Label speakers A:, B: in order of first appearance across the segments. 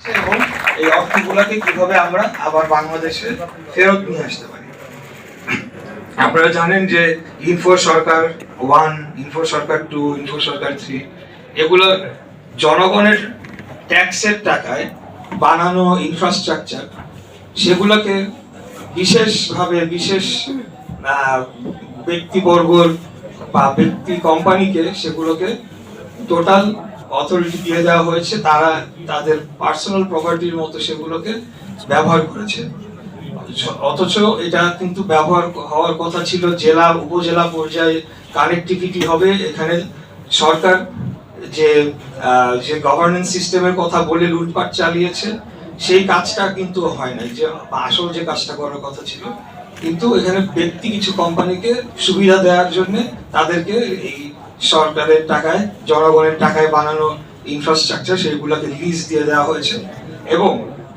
A: এবং এই অর্থগুলোকে কিভাবে আমরা আবার বাংলাদেশে ফেরত নিয়ে আসতে পারি। আপনারা জানেন যে ইনফো সরকার 1, ইনফো সরকার 2, ইনফো সরকার 3 এগুলো জনগণের ট্যাক্সের টাকায় বানানো ইনফ্রাস্ট্রাকচার, সেগুলোকে বিশেষভাবে বিশেষ ব্যক্তিবর্গর বা ব্যক্তি কোম্পানিকে সেগুলোকে টোটাল অথরিটি দিয়ে দেওয়া হয়েছে। তারা তাদের পার্সোনাল প্রপার্টির মতো সেগুলোকে ব্যবহার করেছে। অথচ এটা কিন্তু ব্যবহার হওয়ার কথা ছিল জেলা উপজেলা পর্যায়ে কানেক্টিভিটি হবে। এখানে সরকার যে গভর্নেন্স সিস্টেমের কথা বলে লুটপাট চালিয়েছে, সেই কাজটা কিন্তু হয় নাই, যে আসল যে কাজটা করার কথা ছিল। কিন্তু এখানে ব্যক্তি কিছু কোম্পানিকে সুবিধা দেওয়ার জন্য তাদেরকে এই সরকারের টাকায় জনগণের টাকায় বানানো ইনফ্রাস্ট্রাকচার সেগুলোকে লিজ দিয়ে দেওয়া হয়েছে এবং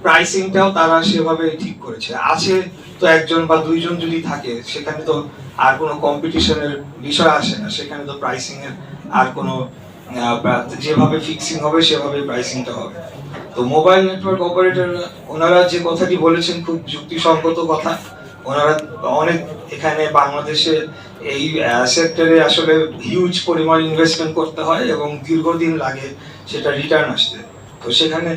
A: প্রাইসিংটাও তারা সেভাবে ঠিক করেছে। আছে তো একজন বা দুইজন যদি থাকে সেখানে তো আর কোনো কম্পিটিশনের বিষয় আসে না, সেখানে তো প্রাইসিং এর আর কোনো যেভাবে ফিক্সিং হবে সেভাবে প্রাইসিংটা হবে। তো মোবাইল নেটওয়ার্ক অপারেটর ওনারা যে কথাটি বলেছেন খুব যুক্তিসঙ্গত কথা। ওনারা অনেক এখানে বাংলাদেশে এই সেক্টরে আসলে হিউজ পরিমাণ ইনভেস্টমেন্ট করতে হয় এবং দীর্ঘদিন লাগে সেটা রিটার্ন আসতে। তো সেখানে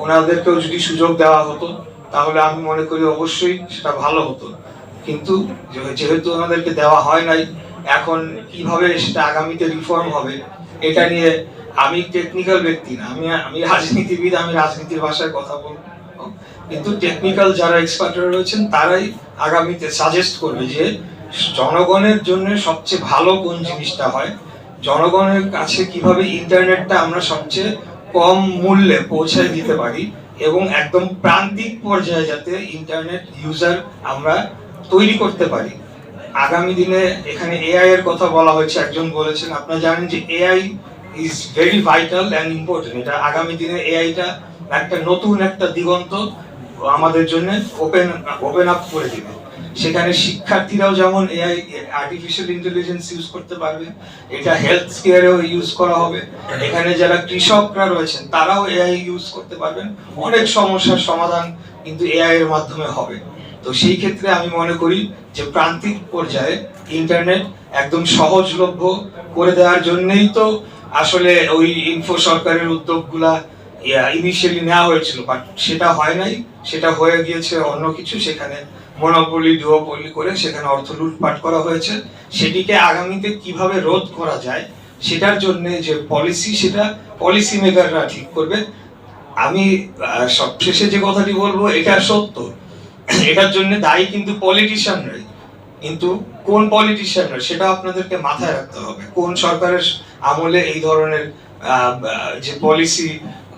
A: ওনাদেরকেও যদি সুযোগ দেওয়া হতো তাহলে আমি মনে করি অবশ্যই সেটা ভালো হতো। কিন্তু যেহেতু ওনাদেরকে দেওয়া হয় নাই, এখন কিভাবে সেটা আগামীতে রিফর্ম হবে এটা নিয়ে আমি টেকনিক্যাল ব্যক্তি না, আমি রাজনীতিবিদ, আমি রাজনীতির ভাষায় কথা বলবো। কিন্তু টেকনিক্যাল যারা এক্সপার্টরা রয়েছেন তারাই আগামীতে সাজেস্ট করবে যে জনগণের জন্য সবচেয়ে ভালো কোন জিনিসটা হয়, জনগণের কাছে কিভাবে ইন্টারনেটটা আমরা সবচেয়ে কম মূল্যে পৌঁছায় দিতে পারি এবং একদম প্রান্তিক পর্যায়ে যাতে ইন্টারনেট ইউজার আমরা তৈরি করতে পারি। আগামী দিনে এখানে এআই এর কথা বলা হয়েছে, একজন বলেছেন, আপনারা জানেন যে AI is very vital and important. এটা আগামী দিনে এআইটা একটা নতুন একটা দিগন্ত আমাদের জন্য ওপেন আপ করে দিবে। সেখানে শিক্ষার্থীরাও যেমন এআই আর্টিফিশিয়াল ইন্টেলিজেন্স ইউজ করতে পারবে, এটা হেলথ কেয়ারেও ইউজ করা হবে। এখানে যারা কৃষকরা রয়েছেন তারাও এআই ইউজ করতে পারবেন। অনেক সমস্যার সমাধান কিন্তু এআই এর মাধ্যমে হবে। তো সেই ক্ষেত্রে আমি মনে করি যে প্রান্তিক পর্যায়ে ইন্টারনেট একদম সহজলভ্য করে দেওয়ার জন্যই তো আসলে ওই ইনফো সরকারের উদ্যোগগুলা ইনিশিয়ালি নেওয়া হয়েছিল, বাট সেটা হয় নাই, সেটা হয়ে গিয়েছে অন্য কিছু। সেখানে মনোপলি ডুওপলি করে সেখানে অর্থ লুটপাট করা হয়েছে। সেটিকে আগামীতে কিভাবে রোধ করা যায় সেটার জন্য যে পলিসি, সেটা পলিসি মেকাররা ঠিক করবে। আমি সবশেষে যে কথাটি বলবো এটা সত্য, এটার জন্য দায়ী কিন্তু পলিটিশিয়ানরাই। কিন্তু কোন পলিটিশিয়ানরা সেটা আপনাদেরকে মাথায় রাখতে হবে। কোন সরকারের আমলে এই ধরনের যে পলিসি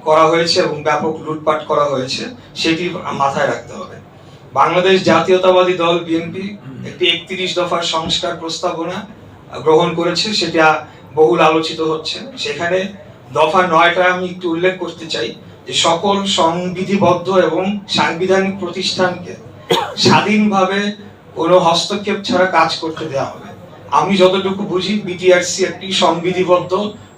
A: করা হয়েছে এবং ব্যাপক লুটপাট করা হয়েছে সেটি মাথায় রাখতে হবে। বাংলাদেশ জাতীয়তাবাদী দল বিএনপি একটি 31 দফার সংস্কার প্রস্তাবনা গ্রহণ করেছে, সেটা বহুল আলোচিত হচ্ছে। সেখানে দফা 9টা আমি একটু উল্লেখ করতে চাই যে সকল সংবিধিবদ্ধ এবং সাংবিধানিক প্রতিষ্ঠানকে স্বাধীনভাবে কোনো হস্তক্ষেপ ছাড়া কাজ করতে দেওয়া হবে। আমি যতটুকু বুঝি বিটিআরসি একটি সংবিধিবদ্ধ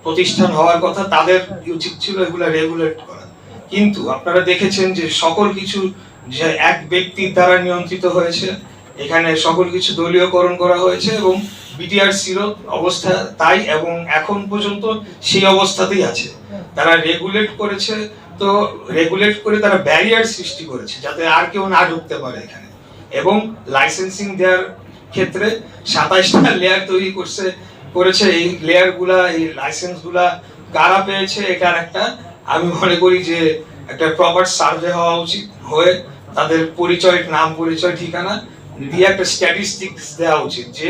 A: প্রতিষ্ঠান হওয়ার কথা, তাদের উচিত ছিল এগুলা রেগুলেট করা। কিন্তু আপনারা দেখেছেন যে সকল কিছু যে এক ব্যক্তির দ্বারা নিয়ন্ত্রিত হয়েছে, এখানে সকল কিছু দলীয়করণ করা হয়েছে এবং বিটিআরসির অবস্থা তাই, এবং এখন পর্যন্ত সেই অবস্থাতেই আছে। তারা রেগুলেট করেছে, তো রেগুলেট করে তারা ব্যারিয়ার সৃষ্টি করেছে যাতে আর কেউ না ঢুকতে পারে এখানে। এবং লাইসেন্সিং দেওয়ার ক্ষেত্রে 27টা লেয়ার তৈরি করেছে। এই লেয়ারগুলা, এই লাইসেন্সগুলা কারা পেয়েছে এটার একটা আমি মনে করি যে একটা প্রপার সার্ভে হওয়া উচিত, হয়ে তাদের পরিচয়, নাম, পরিচয়, ঠিকানা দিয়ে একটা স্ট্যাটিস্টিক্স দেওয়া উচিত যে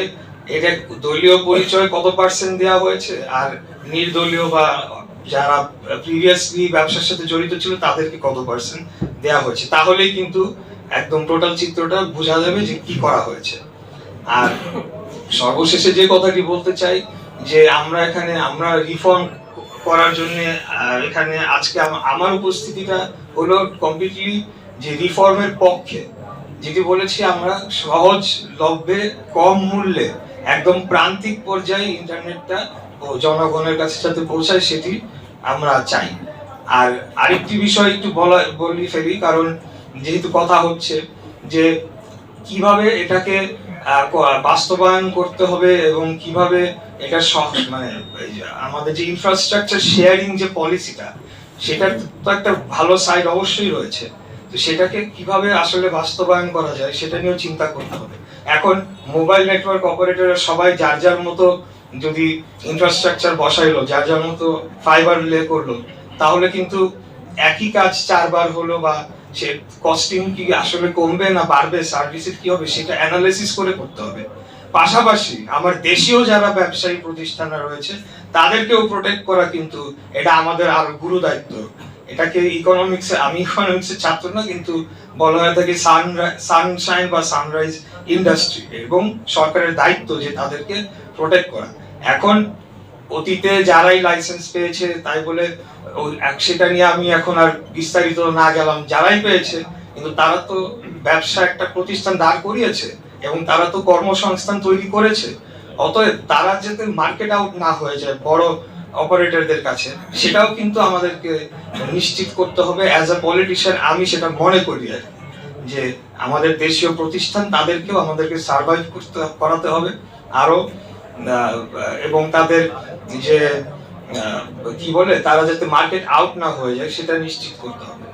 A: এটা দলীয় পরিচয় কত পার্সেন্ট দেওয়া হয়েছে আর নির্দলীয় বা যারা প্রিভিয়াসলি ব্যবসার সাথে জড়িত ছিল তাদেরকে কত পার্সেন্ট দেওয়া হয়েছে। তাহলেই কিন্তু একদম টোটাল চিত্রটা বোঝা যাবে যে কি করা হয়েছে। আর সর্বশেষে যে কথাটি বলতে চাই যে আমরা রিফর্ম করার জন্য এখানে আজকে আমার উপস্থিতিটা হলো কমপ্লিটলি যে রিফর্মের পক্ষে। যেটি বলেছি, আমরা সহজলভ্যে কম মূল্যে একদম প্রান্তিক পর্যায়ে ইন্টারনেটটা জনগণের কাছে যাতে পৌঁছায় সেটি আমরা চাই। আর আরেকটি বিষয় একটু বলি ফেলি, কারণ যেহেতু কথা হচ্ছে যে কিভাবে এটাকে বাস্তবায়ন করতে হবে এবং কিভাবে এটা মানে আমাদের যে ইনফ্রাস্ট্রাকচার শেয়ারিং যে পলিসিটা, সেটার তো একটা ভালো সাইড অবশ্যই রয়েছে। তো সেটাকে কিভাবে আসলে বাস্তবায়ন করা যায় সেটা নিয়েও চিন্তা করতে হবে। এখন মোবাইল নেটওয়ার্ক অপারেটররা সবাই যার যার মতো যদি ইনফ্রাস্ট্রাকচার বসাইলো, যার যার মতো ফাইবার লে করলো, তাহলে কিন্তু একই কাজ 4 বার হলো বা সে কস্টিং কি আসলে কমবে না বাড়বে, সার্ভিসের কি হবে, সেটা অ্যানালাইসিস করে করতে হবে। পাশাপাশি আমার দেশীয় যারা ব্যবসায়ী প্রতিষ্ঠানরা রয়েছে তাদেরকেও প্রোটেক্ট করা কিন্তু এটা আমাদের আর গুরু দায়িত্ব। এটাকে আমি ইকোনমিক্সের ছাত্র না, কিন্তু বলা হয়ে থাকে সানশাইন বা সানরাইজ ইন্ডাস্ট্রি, এবং সরকারের দায়িত্ব যে তাদেরকে প্রোটেক্ট করা। এখন অতীতে যারাই লাইসেন্স পেয়েছে তাই বলে সেটা নিয়ে আমি এখন আর বিস্তারিত না গেলাম, যারাই পেয়েছে কিন্তু তারা তো ব্যবসা একটা প্রতিষ্ঠান দাঁড় করিয়েছে এবং তারা তো কর্মসংস্থান তৈরি করেছে। অতএব তারা যাতে মার্কেট আউট না হয়ে যায় বড় অপারেটরদের কাছে, সেটাও কিন্তু আমাদেরকে নিশ্চিত করতে হবে। অ্যাজ আ পলিটিশিয়ান আমি সেটা মনে করি আর যে আমাদের দেশীয় প্রতিষ্ঠান তাদেরকেও আমাদেরকে সার্ভাইভ করাতে হবে আরো, এবং তাদের যে কি বলে তারা যাতে মার্কেট আউট না হয়ে যায় সেটা নিশ্চিত করতে হবে।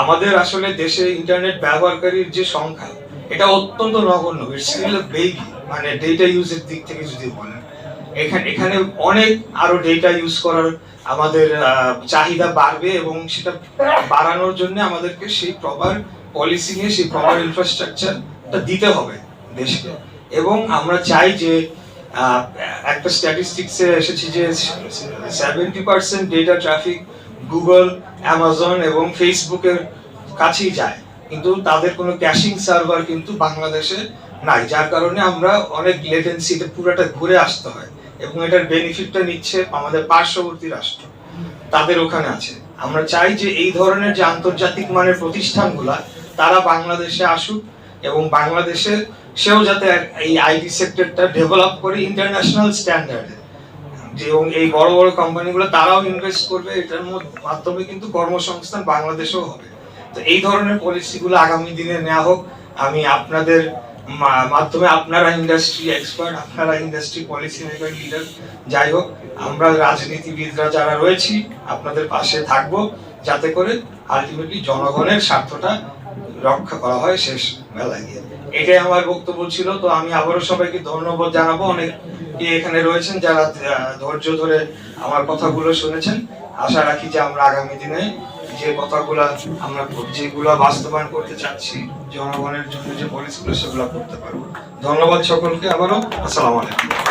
A: আমাদের আসলে দেশে ইন্টারনেট ব্যবহারকারীর যে সংখ্যা, এটা অত্যন্ত নগণ্য, বেবি, মানে ডেটা ইউজের দিক থেকে যদি বলেন, এখানে অনেক আরো ডেটা ইউজ করার আমাদের চাহিদা বাড়বে, এবং সেটা বাড়ানোর জন্য আমাদেরকে সেই প্রপার পলিসি নিয়ে সেই প্রপার ইনফ্রাস্ট্রাকচারটা দিতে হবে দেশকে। এবং আমরা চাই যে একটা স্ট্যাটিস্টিক্সে এসেছে যে 70% ডেটা ট্রাফিক গুগল, অ্যামাজন এবং ফেসবুকের কাছেই যায়, কিন্তু তাদের কোনো ক্যাশিং সার্ভার কিন্তু বাংলাদেশে নাই, যার কারণে আমরা অনেক লেটেন্সিতে পুরোটা ঘুরে আসতে হয়, এবং এটার বেনিফিটটা নিচ্ছে আমাদের পার্শ্ববর্তী রাষ্ট্র, তাদের ওখানে আছে। আমরা চাই যে এই ধরনের যে আন্তর্জাতিক মানের প্রতিষ্ঠানগুলা তারা বাংলাদেশে আসুক, এবং বাংলাদেশে সেও যাতে এই আইটি সেক্টরটা ডেভেলপ করে ইন্টারন্যাশনাল স্ট্যান্ডার্ডে, এবং এই বড় বড় কোম্পানিগুলো তারাও ইনভেস্ট করবে, এটার মাধ্যমে কিন্তু কর্মসংস্থান বাংলাদেশেও হবে। তো এই ধরনের পলিসিগুলো আগামী দিনে নেওয়া হোক। আমি আপনাদের মাধ্যমে, আপনারা ইন্ডাস্ট্রি এক্সপার্ট, আপনারা ইন্ডাস্ট্রি পলিসি মেকার, লিডার, যাই হোক আমরা রাজনীতিবিদরা যারা রয়েছি আপনাদের পাশে থাকবো, যাতে করে আলটিমেটলি জনগণের স্বার্থটা রক্ষা করা হয় শেষ বেলায় গিয়ে। এটাই আমার বক্তব্য ছিল। তো আমি আবারও সবাইকে ধন্যবাদ জানাবো, অনেক এখানে রয়েছেন যারা ধৈর্য ধরে আমার কথাগুলো শুনেছেন। আশা রাখি যে আমরা আগামী দিনে যে কথাগুলো আমরা যেগুলো বাস্তবায়ন করতে চাচ্ছি জনগণের জন্য যে পলিসিগুলো, সেগুলো করতে পারবো। ধন্যবাদ সকলকে আবারও। আসসালামু আলাইকুম।